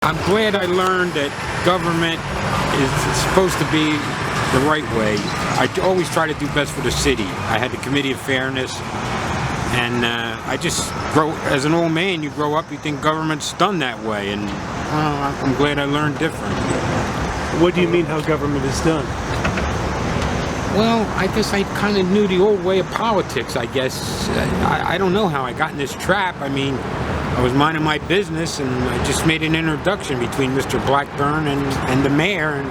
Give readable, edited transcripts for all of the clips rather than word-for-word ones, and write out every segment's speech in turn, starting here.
I'm glad I learned that government is supposed to be the right way. I always try to do best for the city. I had the Committee of Fairness, and I just as an old man, you grow up, you think government's done that way, and I'm glad I learned different. What do you mean how government is done? Well, I guess I kind of knew the old way of politics, I guess. I don't know how I got in this trap. I mean, I was minding my business, and I just made an introduction between Mr. Blackburn and the mayor, and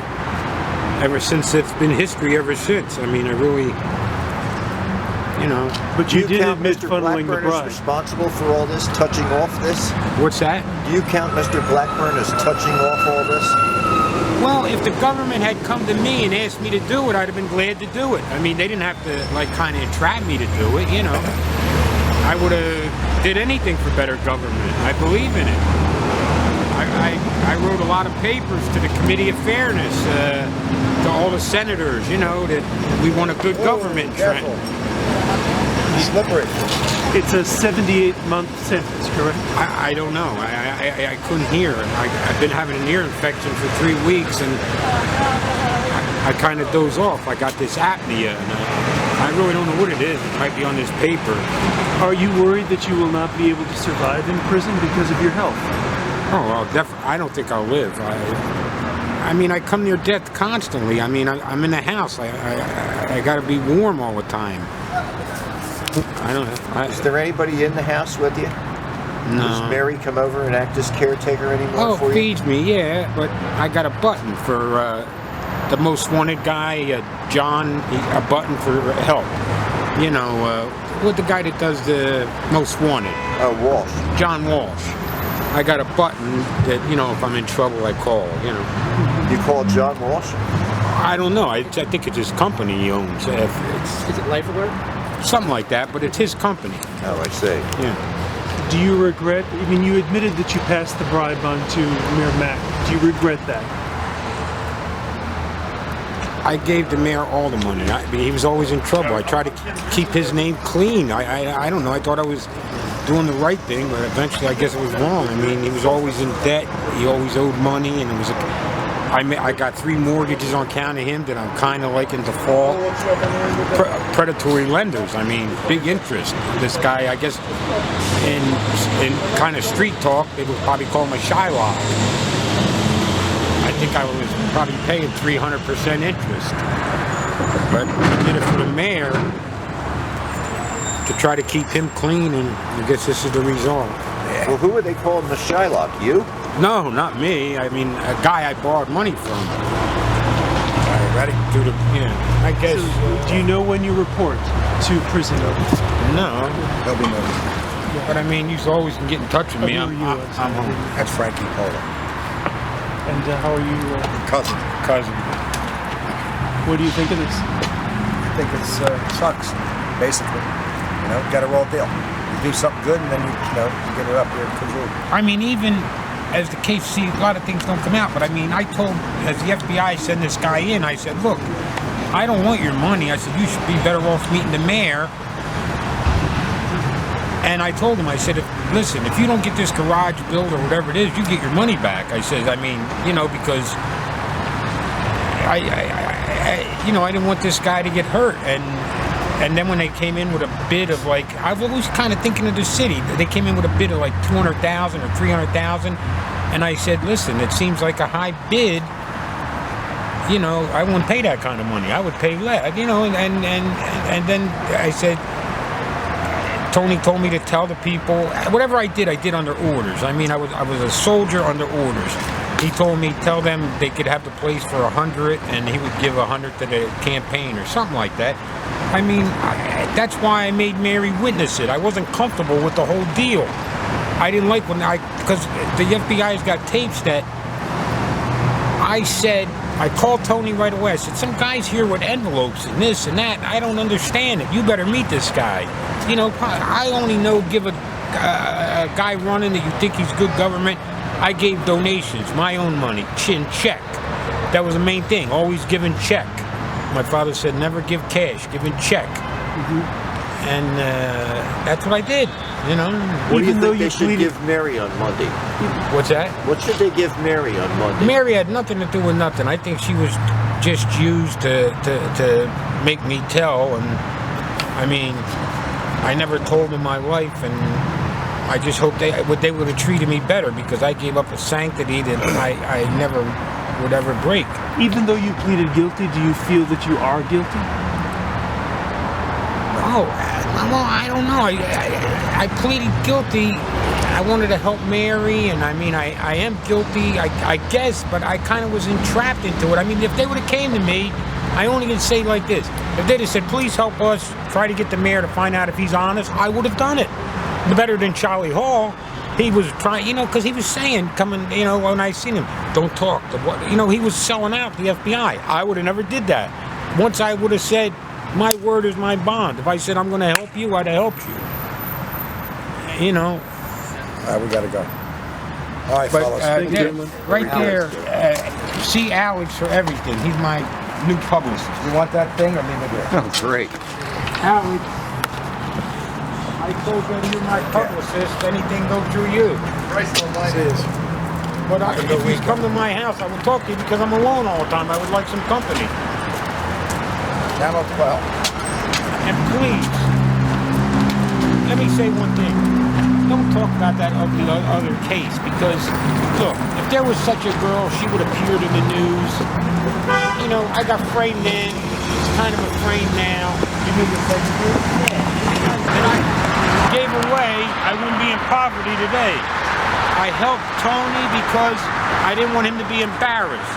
ever since, it's been history ever since. I mean, I really, you know. But you did admit Mr. funneling the Blackburn bribe. is responsible for all this, touching off this? What's that? Do you count Mr. Blackburn as touching off all this? Well, if the government had come to me and asked me to do it, I'd have been glad to do it. I mean, they didn't have to, like, kind of entrap me to do it, you know. I would have did anything for better government. I believe in it. I wrote a lot of papers to the Committee of Fairness, to all the senators, you know, that we want a good government in Trenton. Slippery. It's a 78-month sentence, correct? I don't know. I couldn't hear. I've been having an ear infection for 3 weeks, and I kind of doze off. I got this apnea, and I really don't know what it is. It might be on this paper. Are you worried that you will not be able to survive in prison because of your health? Oh, well, definitely. I don't think I'll live. I mean, I come near death constantly. I mean, I'm in the house. I got to be warm all the time. I don't know. Is there anybody in the house with you? No. Does Mary come over and act as caretaker anymore for you? Feeds me, yeah, but I got a button for the most wanted guy, John, a button for help. You know, what the guy that does the most wanted? Oh, Walsh. John Walsh. I got a button that, you know, if I'm in trouble, I call, you know. You call John Walsh? I don't know. I think it's his company he owns. Is it Life Alert? Something like that, but it's his company. Oh, I see. Yeah. Do you regret, I mean, you admitted that you passed the bribe on to Mayor Mack. Do you regret that? I gave the mayor all the money. I mean, he was always in trouble. I tried to keep his name clean. I don't know. I thought I was doing the right thing, but eventually I guess it was wrong. I mean, he was always in debt. He always owed money, and it was I got 3 mortgages on account of him that I'm kind of like in default. Predatory lenders. I mean, big interest. This guy, I guess, in kind of street talk, they would probably call him a Shylock. I think I was probably paying 300% interest. But I did it for the mayor to try to keep him clean, and I guess this is the result. Well, who are they calling the Shylock? You? No, not me. I mean, a guy I borrowed money from. I got it through the, I guess. So, do you know when you report to prison? No. There'll be no. But I mean, you always can get in touch with me. Who are I'm you? home. That's Frankie Polo. And how are you? Cousin. What do you think of this? I think it sucks, basically. You know, got a raw deal. You do something good, and then you get it up here in Kazoo. I mean, even as the case, see, a lot of things don't come out, but I mean, I told, as the FBI sent this guy in, I said, look, I don't want your money. I said, you should be better off meeting the mayor. And I told him, I said, listen, if you don't get this garage built or whatever it is, you get your money back. I said, I mean, because I didn't want this guy to get hurt. And then when they came in with a bid of like, I was always kind of thinking of the city. They came in with a bid of like $200,000 or $300,000, and I said, listen, it seems like a high bid. I wouldn't pay that kind of money. I would pay less. And then I said, Tony told me to tell the people whatever I did under orders. I mean, I was a soldier under orders. He told me tell them they could have the place for 100, and he would give 100 to the campaign or something like that. I mean, that's why I made Mary witness it. I wasn't comfortable with the whole deal. I didn't like because the FBI's got tapes that I said, I called Tony right away. I said, some guy's here with envelopes and this and that. I don't understand it. You better meet this guy. I only know give a guy running that you think he's good government. I gave donations, my own money, check. That was the main thing, always giving check. My father said, never give cash, give in check. Mm-hmm. And that's what I did. You know. What do you Even though think they you should pleaded- give Mary on Monday? What's that? What should they give Mary on Monday? Mary had nothing to do with nothing. I think she was just used to make me tell. And I mean, I never told them my life, and I just hope they would have treated me better, because I gave up a sanctity that I never would ever break. Even though you pleaded guilty, do you feel that you are guilty? Oh, well, I don't know. I pleaded guilty. I wanted to help Mary, and I mean, I am guilty, I guess, but I kind of was entrapped into it. I mean, if they would have came to me, I only can say like this. If they'd have said, please help us try to get the mayor to find out if he's honest, I would have done it. Better than Charlie Hall. He was trying, you know, because he was saying, coming, you know, when I seen him, don't talk. You know, he was selling out the FBI. I would have never did that. Once I would have said, my word is my bond. If I said I'm going to help you, I'd have helped you. You know. All right, we got to go. All right, But fellas. right there, see Alex for everything. He's my new publicist. You want that thing or leave it here? Oh, great. Alex, I told you you're my publicist. Anything go through you. It is. But if you come to my house, I will talk to you, because I'm alone all the time. I would like some company. Channel 12. And please, let me say one thing. Don't talk about that ugly other case, because, look, if there was such a girl, she would have appeared in the news. You know, I got framed then. It's kind of a frame now. You mean the fake news? Yeah. And I gave away, I wouldn't be in poverty today. I helped Tony because I didn't want him to be embarrassed.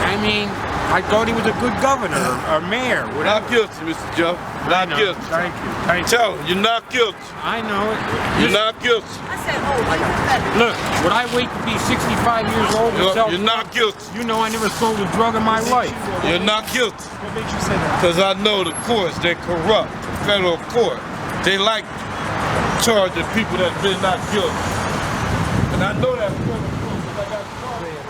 I mean, I thought he was a good governor or mayor. Not guilty, Mr. Joe. Not guilty. Thank you. Thank you. Tell him, you're not guilty. I know it. You're not guilty. Look, would I wait to be 65 years old and sell? You're not guilty. You know I never sold a drug in my life. You're not guilty. What makes you say that? Because I know the courts, they're corrupt. The federal court, they like charging people that's been not guilty. And I know that federal court because I got charged.